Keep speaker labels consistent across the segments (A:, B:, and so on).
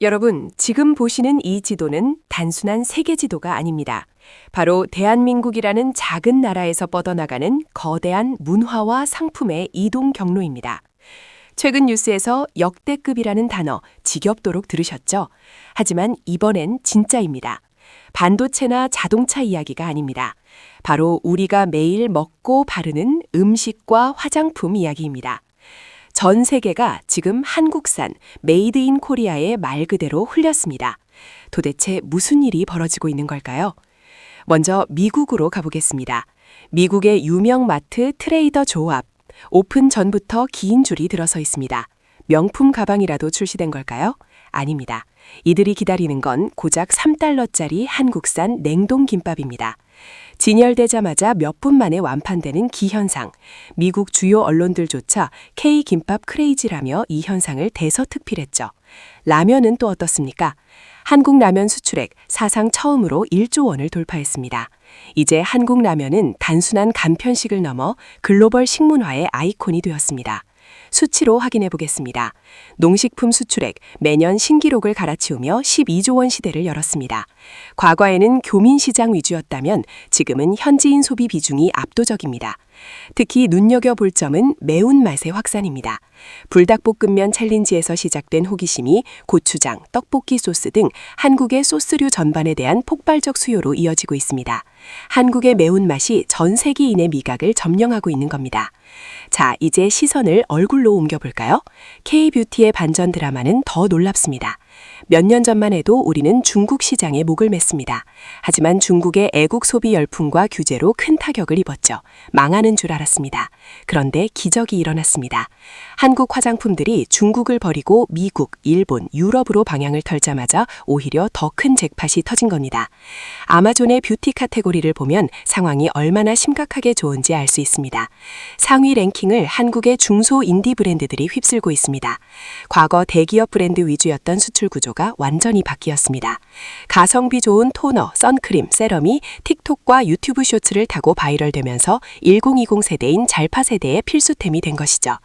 A: 여러분, 지금 보시는 이 지도는 단순한 세계 지도가 아닙니다. 바로 대한민국이라는 작은 나라에서 뻗어나가는 거대한 문화와 상품의 이동 경로입니다. 최근 뉴스에서 역대급이라는 단어 지겹도록 들으셨죠? 하지만 이번엔 진짜입니다. 반도체나 자동차 이야기가 아닙니다. 바로 우리가 매일 먹고 바르는 음식과 화장품 이야기입니다. 전 세계가 지금 한국산 메이드 인 코리아의 말 그대로 홀렸습니다. 도대체 무슨 일이 벌어지고 있는 걸까요? 먼저 미국으로 가보겠습니다. 미국의 유명 마트 트레이더 조 앞, 오픈 전부터 긴 줄이 들어서 있습니다. 명품 가방이라도 출시된 걸까요? 아닙니다. 이들이 기다리는 건 고작 3달러짜리 한국산 냉동 김밥입니다. 진열되자마자 몇 분 만에 완판되는 기현상. 미국 주요 언론들조차 K김밥 크레이지라며 이 현상을 대서특필했죠. 라면은 또 어떻습니까? 한국 라면 수출액 사상 처음으로 1조 원을 돌파했습니다. 이제 한국 라면은 단순한 간편식을 넘어 글로벌 식문화의 아이콘이 되었습니다. 수치로 확인해 보겠습니다. 농식품 수출액 매년 신기록을 갈아치우며 12조 원 시대를 열었습니다. 과거에는 교민 시장 위주였다면 지금은 현지인 소비 비중이 압도적입니다. 특히 눈여겨볼 점은 매운맛의 확산입니다. 불닭볶음면 챌린지에서 시작된 호기심이 고추장, 떡볶이 소스 등 한국의 소스류 전반에 대한 폭발적 수요로 이어지고 있습니다. 한국의 매운맛이 전 세계인의 미각을 점령하고 있는 겁니다. 자, 이제 시선을 얼굴로 옮겨볼까요? K-뷰티의 반전 드라마는 더 놀랍습니다. 몇 년 전만 해도 우리는 중국 시장에 목을 맸습니다. 하지만 중국의 애국 소비 열풍과 규제로 큰 타격을 입었죠. 망하는 줄 알았습니다. 그런데 기적이 일어났습니다. 한국 화장품들이 중국을 버리고 미국, 일본, 유럽으로 방향을 털자마자 오히려 더 큰 잭팟이 터진 겁니다. 아마존의 뷰티 카테고리를 보면 상황이 얼마나 심각하게 좋은지 알 수 있습니다. 상위 랭킹을 한국의 중소 인디 브랜드들이 휩쓸고 있습니다. 과거 대기업 브랜드 위주였던 수출 구조가 완전히 바뀌었습니다. 가성비 좋은 토너, 선크림, 세럼이 틱톡과 유튜브 쇼츠를 타고 바이럴되면서 1020 세대인 잘파 세대의 필수템이 된 것이죠.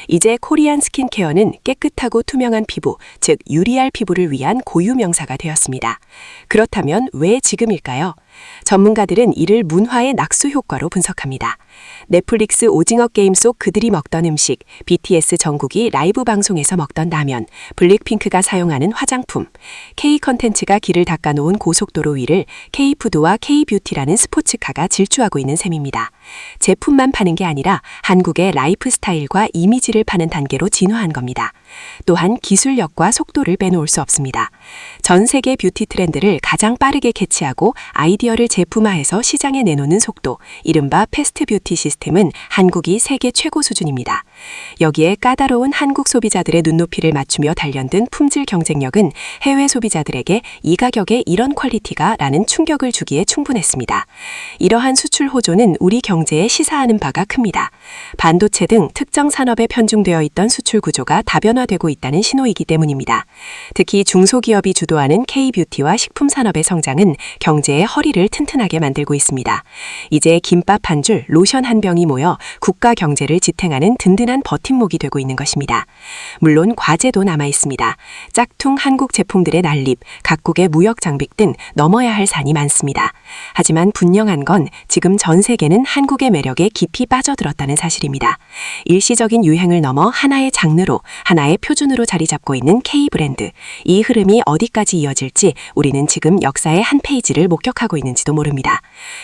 A: 이제 코리안 스킨케어는 깨끗하고 투명한 피부, 즉 유리알 피부를 위한 고유 명사가 되었습니다. 그렇다면 왜 지금일까요? 전문가들은 이를 문화의 낙수 효과로 분석합니다. 넷플릭스 오징어 게임 속 그들이 먹던 음식, BTS 정국이 라이브 방송에서 먹던 라면, 블랙핑크가 사용하는 화장품, K-컨텐츠가 길을 닦아놓은 고속도로 위를 K-푸드와 K-뷰티라는 스포츠카가 질주하고 있는 셈입니다. 제품만 파는 게 아니라 한국의 라이프 스타일과 이미지를 파는 단계로 진화한 겁니다. 또한 기술력과 속도를 빼놓을 수 없습니다. 전 세계 뷰티 트렌드를 가장 빠르게 캐치하고 아이디어를 제품화해서 시장에 내놓는 속도, 이른바 패스트 뷰티 시스템은 한국이 세계 최고 수준입니다. 여기에 까다로운 한국 소비자들의 눈높이를 맞추며 단련된 품질 경쟁력은 해외 소비자들에게 이 가격에 이런 퀄리티가 라는 충격을 주기에 충분했습니다. 이러한 수출 호조는 우리 경제에 시사하는 바가 큽니다. 반도체 등 특정 산업에 편중되어 있던 수출 구조가 다변화되고 있다는 신호이기 때문입니다. 특히 중소기업이 주도하는 K-뷰티와 식품 산업의 성장은 경제의 허리를 튼튼하게 만들고 있습니다. 이제 김밥 한 줄, 로션 한 병이 모여 국가 경제를 지탱하는 든든한 버팀목이 되고 있는 것입니다. 물론 과제도 남아 있습니다. 짝퉁 한국 제품들의 난립, 각국의 무역 장벽 등 넘어야 할 산이 많습니다. 하지만 분명한 건 지금 전 세계는 한국의 매력에 깊이 빠져들었다는 사실입니다. 일시적인 유행을 넘어 하나의 장르로, 하나의 표준으로 자리 잡고 있는 K-브랜드. 이 흐름이 어디까지 이어질지 우리는 지금 역사의 한 페이지를 목격하고 있는지도 모릅니다.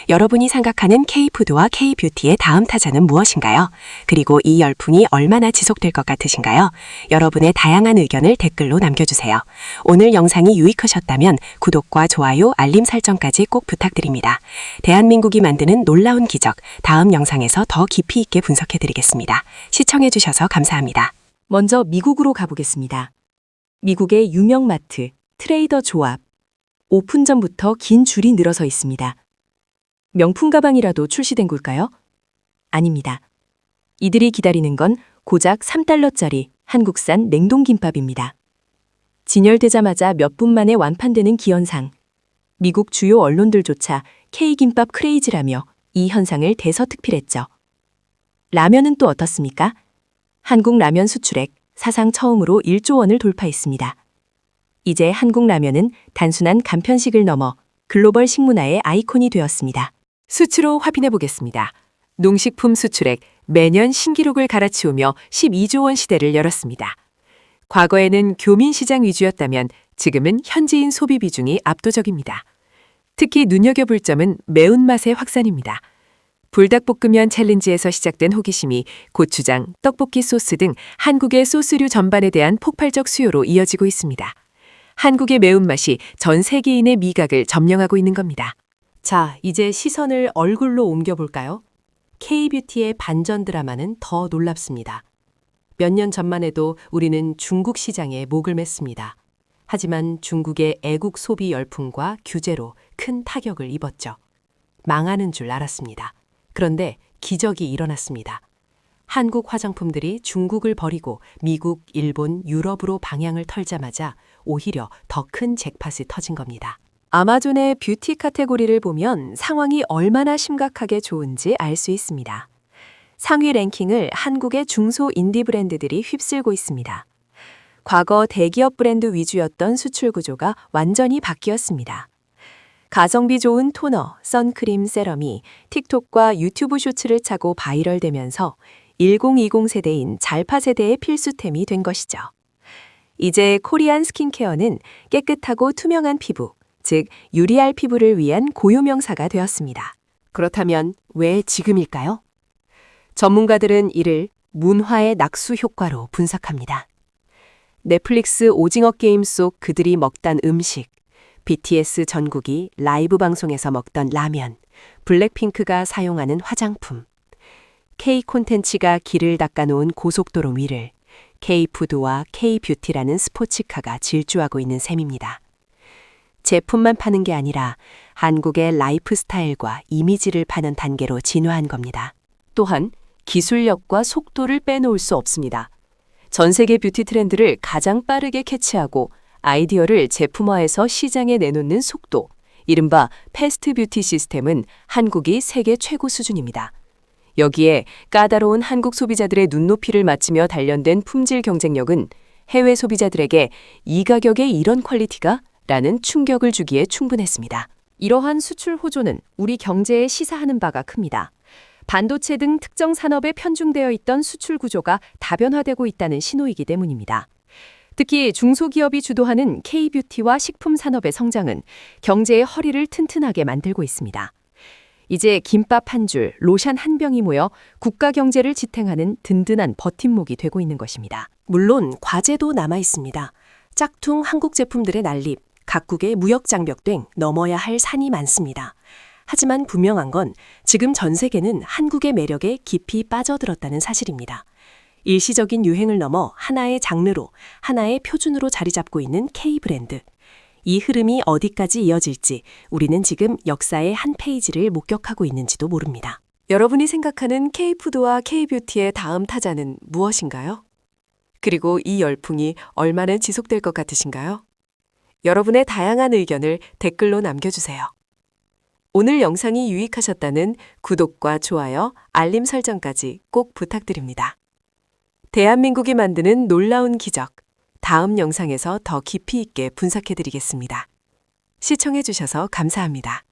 A: 여러분이 생각하는 K-푸드와 K-뷰티의 다음 타자는 무엇인가요? 그리고 이 열풍이 얼마나 지속될 것 같으신가요? 여러분의 다양한 의견을 댓글로 남겨주세요. 오늘 영상이 유익하셨다면 구독과 좋아요, 알림 설정까지 꼭 부탁드립니다. 대한민국이 만드는 놀라운 기적, 다음 영상에서 더 깊이 있게 분석해드리겠습니다. 시청해주셔서 감사합니다. 먼저 미국으로 가보겠습니다. 미국의 유명 마트 트레이더 조 앞, 오픈 전부터 긴 줄이 늘어서 있습니다. 명품 가방이라도 출시된 걸까요? 아닙니다. 이들이 기다리는 건 고작 3달러짜리 한국산 냉동김밥입니다. 진열되자마자 몇 분 만에 완판되는 기현상. 미국 주요 언론들조차 K김밥 크레이지라며 이 현상을 대서특필했죠. 라면은 또 어떻습니까? 한국 라면 수출액 사상 처음으로 1조 원을 돌파했습니다. 이제 한국 라면은 단순한 간편식을 넘어 글로벌 식문화의 아이콘이 되었습니다. 수치로 확인해 보겠습니다. 농식품 수출액 매년 신기록을 갈아치우며 12조 원 시대를 열었습니다. 과거에는 교민 시장 위주였다면 지금은 현지인 소비 비중이 압도적입니다. 특히 눈여겨볼 점은 매운맛의 확산입니다. 불닭볶음면 챌린지에서 시작된 호기심이 고추장, 떡볶이 소스 등 한국의 소스류 전반에 대한 폭발적 수요로 이어지고 있습니다. 한국의 매운맛이 전 세계인의 미각을 점령하고 있는 겁니다. 자, 이제 시선을 얼굴로 옮겨볼까요? K-뷰티의 반전 드라마는 더 놀랍습니다. 몇 년 전만 해도 우리는 중국 시장에 목을 맸습니다. 하지만 중국의 애국 소비 열풍과 규제로 큰 타격을 입었죠. 망하는 줄 알았습니다. 그런데 기적이 일어났습니다. 한국 화장품들이 중국을 버리고 미국, 일본, 유럽으로 방향을 털자마자 오히려 더 큰 잭팟이 터진 겁니다. 아마존의 뷰티 카테고리를 보면 상황이 얼마나 심각하게 좋은지 알 수 있습니다. 상위 랭킹을 한국의 중소 인디 브랜드들이 휩쓸고 있습니다. 과거 대기업 브랜드 위주였던 수출 구조가 완전히 바뀌었습니다. 가성비 좋은 토너, 선크림, 세럼이 틱톡과 유튜브 쇼츠를 차고 바이럴되면서 1020 세대인 잘파 세대의 필수템이 된 것이죠. 이제 코리안 스킨케어는 깨끗하고 투명한 피부, 즉 유리알 피부를 위한 고유명사가 되었습니다. 그렇다면 왜 지금일까요? 전문가들은 이를 문화의 낙수 효과로 분석합니다. 넷플릭스 오징어 게임 속 그들이 먹던 음식, BTS 전국이 라이브 방송에서 먹던 라면, 블랙핑크가 사용하는 화장품, K 콘텐츠가 길을 닦아놓은 고속도로 위를 K푸드와 K뷰티라는 스포츠카가 질주하고 있는 셈입니다. 제품만 파는 게 아니라 한국의 라이프 스타일과 이미지를 파는 단계로 진화한 겁니다. 또한 기술력과 속도를 빼놓을 수 없습니다. 전 세계 뷰티 트렌드를 가장 빠르게 캐치하고 아이디어를 제품화해서 시장에 내놓는 속도, 이른바 패스트 뷰티 시스템은 한국이 세계 최고 수준입니다. 여기에 까다로운 한국 소비자들의 눈높이를 맞추며 단련된 품질 경쟁력은 해외 소비자들에게 이 가격에 이런 퀄리티가? 라는 충격을 주기에 충분했습니다. 이러한 수출 호조는 우리 경제에 시사하는 바가 큽니다. 반도체 등 특정 산업에 편중되어 있던 수출 구조가 다변화되고 있다는 신호이기 때문입니다. 특히 중소기업이 주도하는 K뷰티와 식품 산업의 성장은 경제의 허리를 튼튼하게 만들고 있습니다. 이제 김밥 한 줄, 로션 한 병이 모여 국가 경제를 지탱하는 든든한 버팀목이 되고 있는 것입니다. 물론 과제도 남아 있습니다. 짝퉁 한국 제품들의 난립, 각국의 무역 장벽 등 넘어야 할 산이 많습니다. 하지만 분명한 건 지금 전 세계는 한국의 매력에 깊이 빠져들었다는 사실입니다. 일시적인 유행을 넘어 하나의 장르로, 하나의 표준으로 자리 잡고 있는 K-브랜드. 이 흐름이 어디까지 이어질지 우리는 지금 역사의 한 페이지를 목격하고 있는지도 모릅니다. 여러분이 생각하는 K푸드와 K뷰티의 다음 타자는 무엇인가요? 그리고 이 열풍이 얼마나 지속될 것 같으신가요? 여러분의 다양한 의견을 댓글로 남겨주세요. 오늘 영상이 유익하셨다는 구독과 좋아요, 알림 설정까지 꼭 부탁드립니다. 대한민국이 만드는 놀라운 기적, 다음 영상에서 더 깊이 있게 분석해드리겠습니다. 시청해주셔서 감사합니다.